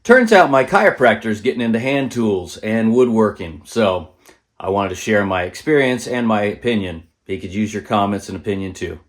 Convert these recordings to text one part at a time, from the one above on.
Turns out my chiropractor is getting into hand tools and woodworking, so I wanted to share my experience and my opinion. He could use your comments and opinion too.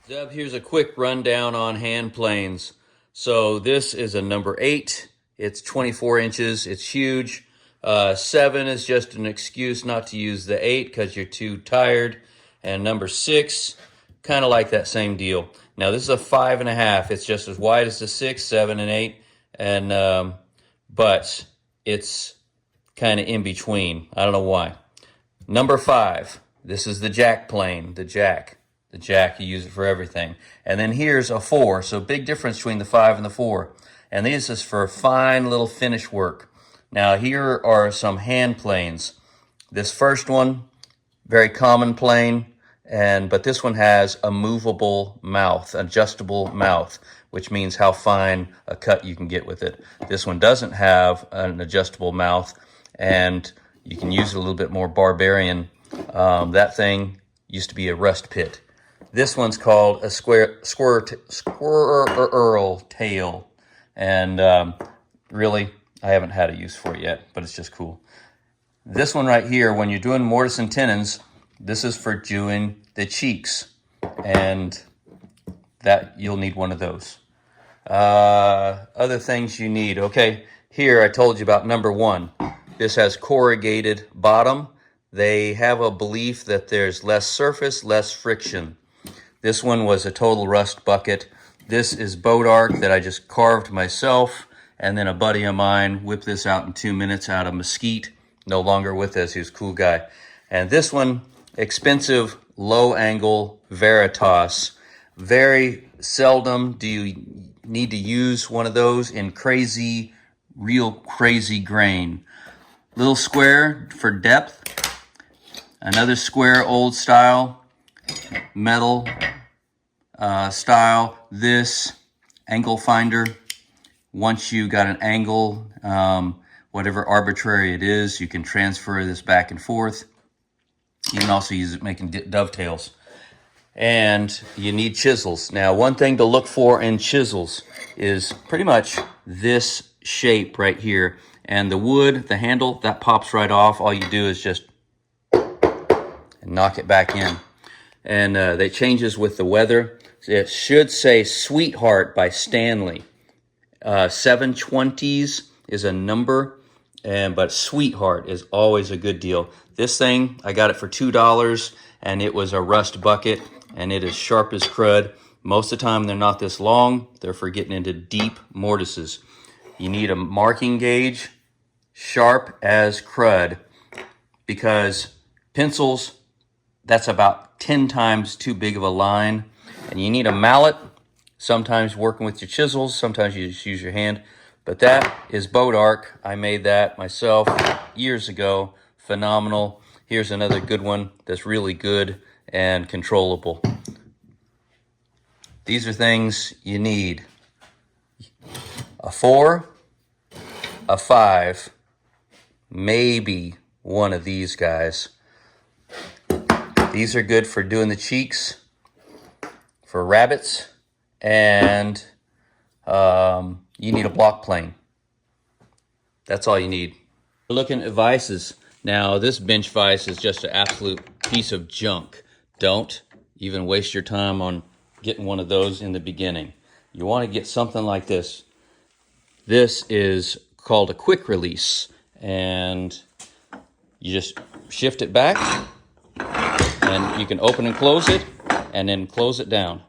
Deb, here's a quick rundown on hand planes. So this is a number 8. It's 24 inches. It's huge. 7 is just an excuse not to use the 8 because you're too tired. And number 6, kind of like that same deal. Now this is a 5.5. It's just as wide as the 6, 7, and 8. And but it's kind of in between. I don't know why. Number 5, this is the jack plane, the jack, you use it for everything. And then here's a 4, so big difference between the 5 and the 4. And this is for fine little finish work. Now here are some hand planes. This first one, very common plane, but this one has a movable mouth, adjustable mouth, which means how fine a cut you can get with it. This one doesn't have an adjustable mouth, and you can use it a little bit more barbarian. That thing used to be a rust pit. This one's called a squirrel tail, and really, I haven't had a use for it yet, but it's just cool. This one right here, when you're doing mortise and tenons, this is for doing the cheeks, and that you'll need one of those. Other things you need. Okay, here I told you about number 1. This has corrugated bottom. They have a belief that there's less surface, less friction. This one was a total rust bucket. This is boat arc that I just carved myself, and then a buddy of mine whipped this out in 2 minutes out of mesquite. No longer with us, he was a cool guy. And this one, expensive low angle varieties. Very seldom do you need to use one of those in crazy, real crazy grain. Little square for depth. Another square old style metal style. This angle finder. Once you got an angle, whatever arbitrary it is, you can transfer this back and forth. You can also use it making dovetails. And you need chisels. Now, one thing to look for in chisels is pretty much this shape right here. And the wood, the handle, that pops right off. All you do is just knock it back in. And that changes with the weather. It should say Sweetheart by Stanley. 720s is a number, but Sweetheart is always a good deal. This thing, I got it for $2, and it was a rust bucket, and it is sharp as crud. Most of the time, they're not this long. They're for getting into deep mortises. You need a marking gauge, sharp as crud, because pencils, that's about 10 times too big of a line. And you need a mallet, sometimes working with your chisels, sometimes you just use your hand. But that is boat arc. I made that myself years ago. Phenomenal. Here's another good one that's really good and controllable. These are things you need. A 4, a 5, maybe one of these guys. These are good for doing the cheeks, for rabbits, and you need a block plane. That's all you need. We're looking at vices. Now, this bench vise is just an absolute piece of junk. Don't even waste your time on getting one of those in the beginning. You want to get something like this. This is called a quick release, and you just shift it back, and you can open and close it, and then close it down.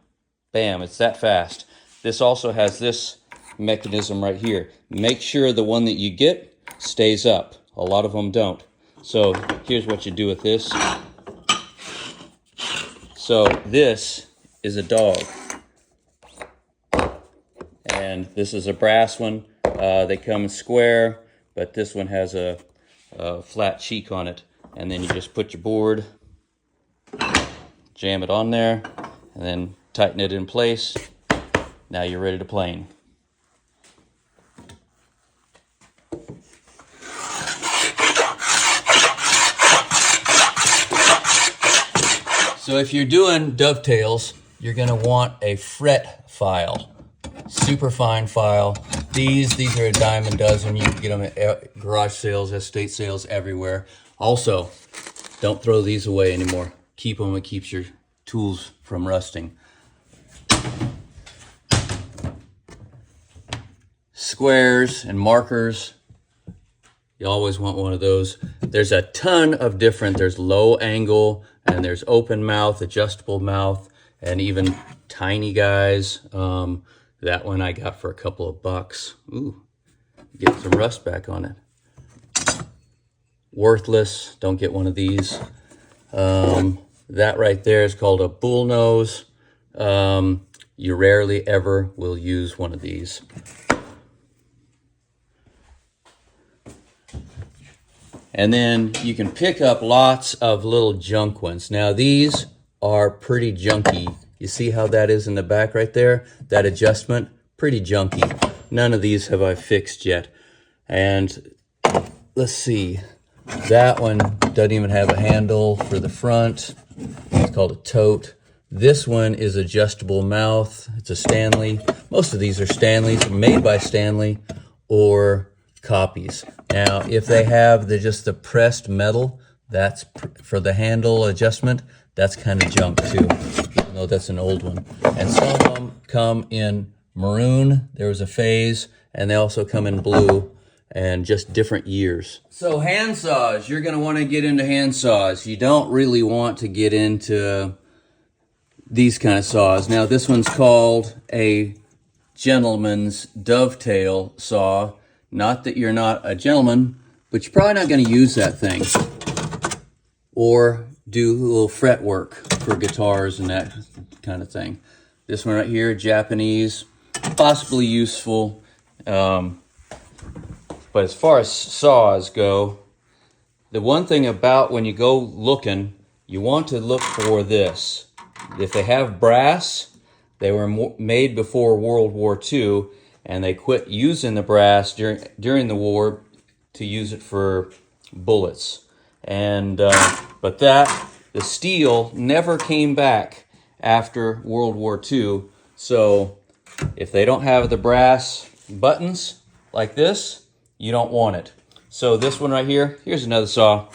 Bam, it's that fast. This also has this mechanism right here. Make sure the one that you get stays up. A lot of them don't. So here's what you do with this. So this is a dog. And this is a brass one. They come square, but this one has a flat cheek on it. And then you just put your board, jam it on there, and then tighten it in place. Now you're ready to plane. So if you're doing dovetails, you're going to want a fret file, super fine file. These are a dime a dozen. You can get them at garage sales, estate sales, everywhere. Also, don't throw these away anymore. Keep them. It keeps your tools from rusting. Squares and markers. You always want one of those. There's a ton of different. There's low angle, and there's open mouth, adjustable mouth, and even tiny guys. That one I got for a couple of bucks. Ooh, get some rust back on it. Worthless, don't get one of these. That right there is called a bull nose. You rarely ever will use one of these. And then you can pick up lots of little junk ones. Now these are pretty junky. You see how that is in the back right there? That adjustment, pretty junky. None of these have I fixed yet. And let's see, that one doesn't even have a handle for the front. It's called a tote. This one is adjustable mouth. It's a Stanley. Most of these are Stanleys, made by Stanley or copies. Now, if they have just the pressed metal, that's for the handle adjustment, that's kind of junk too, even though that's an old one. And some of them come in maroon, there was a phase, and they also come in blue, and just different years. So hand saws, you're gonna wanna get into hand saws. You don't really want to get into these kind of saws. Now this one's called a gentleman's dovetail saw. Not that you're not a gentleman, but you're probably not gonna use that thing. Or do a little fret work for guitars and that kind of thing. This one right here, Japanese, possibly useful. But as far as saws go, the one thing about when you go looking, you want to look for this. If they have brass, they were made before World War II, and they quit using the brass during the war to use it for bullets. And but the steel never came back after World War II. So if they don't have the brass buttons like this, you don't want it. So this one right here, here's another saw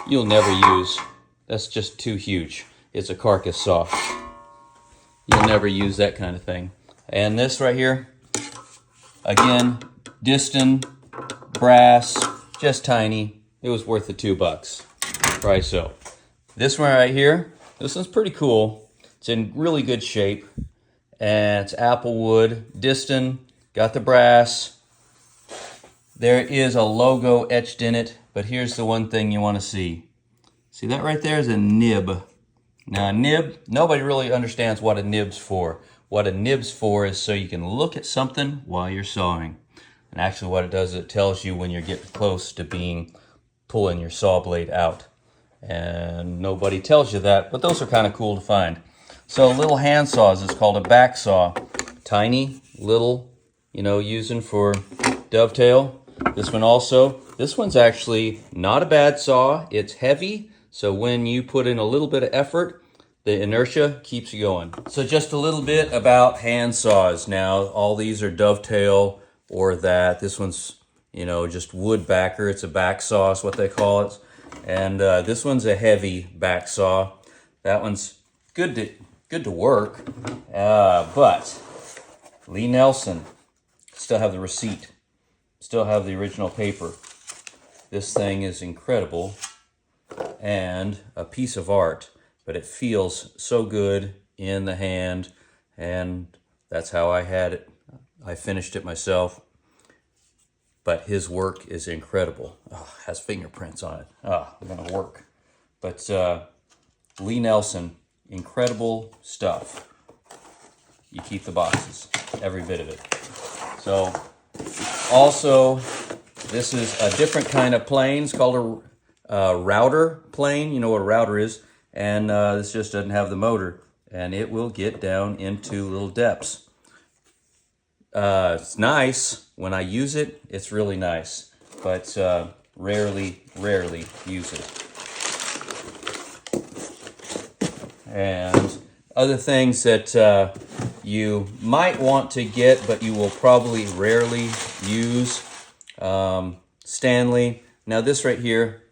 you'll never use. That's just too huge. It's a carcass saw. You'll never use that kind of thing. And this right here, again, Diston, brass, just tiny. It was worth the $2. Probably so. This one right here, this one's pretty cool. It's in really good shape. And it's apple wood, Diston, got the brass. There is a logo etched in it, but here's the one thing you want to see. See that right there is a nib. Now a nib, nobody really understands what a nib's for. What a nib's for is so you can look at something while you're sawing. And actually what it does, it tells you when you're getting close to pulling your saw blade out. And nobody tells you that, but those are kind of cool to find. So little hand saws is called a back saw. Tiny, little, using for dovetail. This one also, this one's actually not a bad saw. It's heavy, so when you put in a little bit of effort, the inertia keeps you going. So just a little bit about hand saws. Now, all these are dovetail or that. This one's, just wood backer. It's a back saw is what they call it. And this one's a heavy back saw. That one's good to work. But Lee Nelson, still have the receipt. Still have the original paper. This thing is incredible and a piece of art, but it feels so good in the hand, and that's how I had it. I finished it myself, but his work is incredible. Oh, has fingerprints on it. I'm gonna work. But Lee Nelson, incredible stuff. You keep the boxes, every bit of it. So also, this is a different kind of plane. It's called a router plane. You know what a router is. And this just doesn't have the motor. And it will get down into little depths. It's nice. When I use it, it's really nice. But rarely use it. And other things that you might want to get, but you will probably rarely use, Stanley. Now this right here,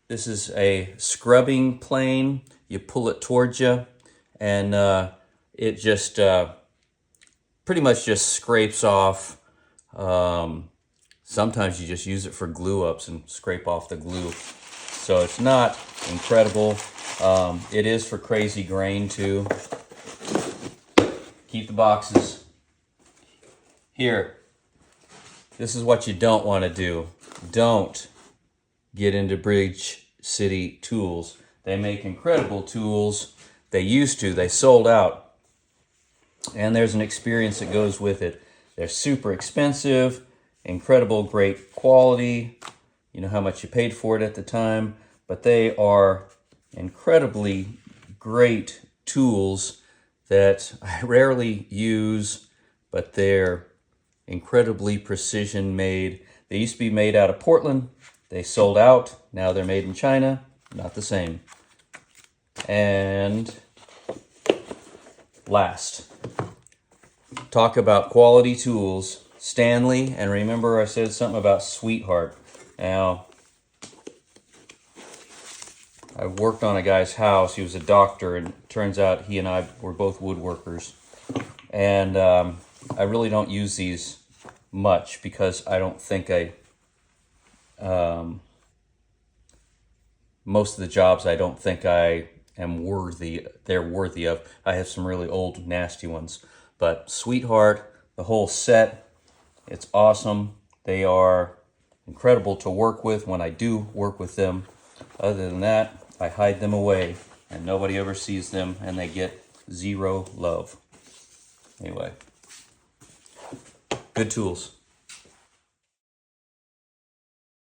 this is a scrubbing plane. You pull it towards you, and it just pretty much just scrapes off. Sometimes you just use it for glue ups and scrape off the glue. So it's not incredible. It is for crazy grain too. Keep the boxes. Here, this is what you don't want to do. Don't get into Bridge City Tools. They make incredible tools. They used to. They sold out. And there's an experience that goes with it. They're super expensive, incredible, great quality. You know how much you paid for it at the time. But they are incredibly great tools that I rarely use, but they're incredibly precision made. They used to be made out of Portland. They sold out. Now they're made in China. Not the same. And last, talk about quality tools. Stanley, and remember I said something about Sweetheart. Now, I worked on a guy's house. He was a doctor, and it turns out he and I were both woodworkers. And I really don't use these much because I don't think most of the jobs I don't think I am they're worthy of. I have some really old, nasty ones. But Sweetheart, the whole set, it's awesome. They are incredible to work with when I do work with them. Other than that, I hide them away and nobody ever sees them and they get zero love. Anyway, good tools.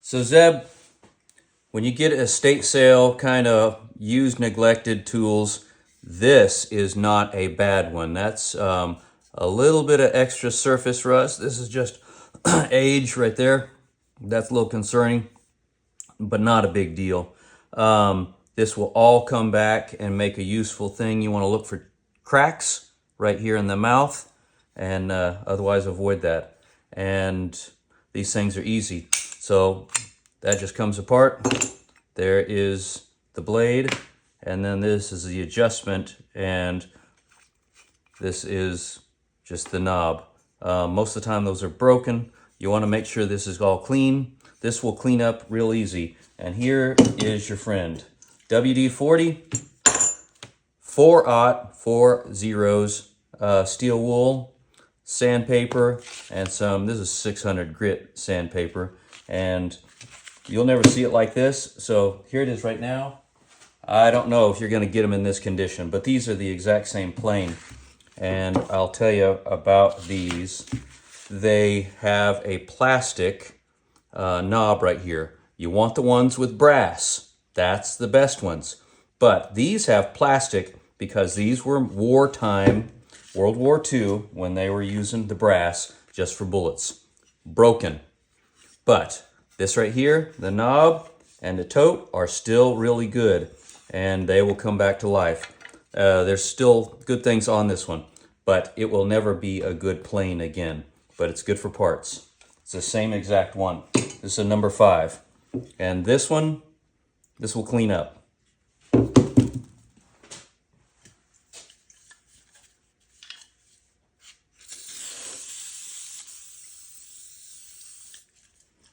So Zeb, when you get estate sale kind of used, neglected tools, this is not a bad one. That's a little bit of extra surface rust. This is just age right there. That's a little concerning, but not a big deal. This will all come back and make a useful thing. You want to look for cracks right here in the mouth, and otherwise avoid that. And these things are easy. So that just comes apart. There is the blade, and then this is the adjustment, and this is just the knob. Most of the time those are broken. You want to make sure this is all clean. This will clean up real easy. And here is your friend. WD-40, 4-aught, 4 zeros, steel wool, sandpaper, and this is 600 grit sandpaper. And you'll never see it like this. So here it is right now. I don't know if you're going to get them in this condition, but these are the exact same plane. And I'll tell you about these. They have a plastic knob right here. You want the ones with brass. That's the best ones. But these have plastic because these were wartime, World War II, when they were using the brass just for bullets. Broken. But this right here, the knob and the tote are still really good, and they will come back to life. There's still good things on this one, but it will never be a good plane again. But it's good for parts. It's the same exact one. This is a number 5. And this one, this will clean up.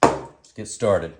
Let's get started.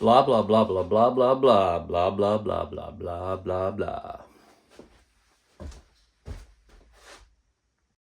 Blah, blah, blah, blah, blah, blah, blah, blah, blah, blah, blah, blah, blah, blah.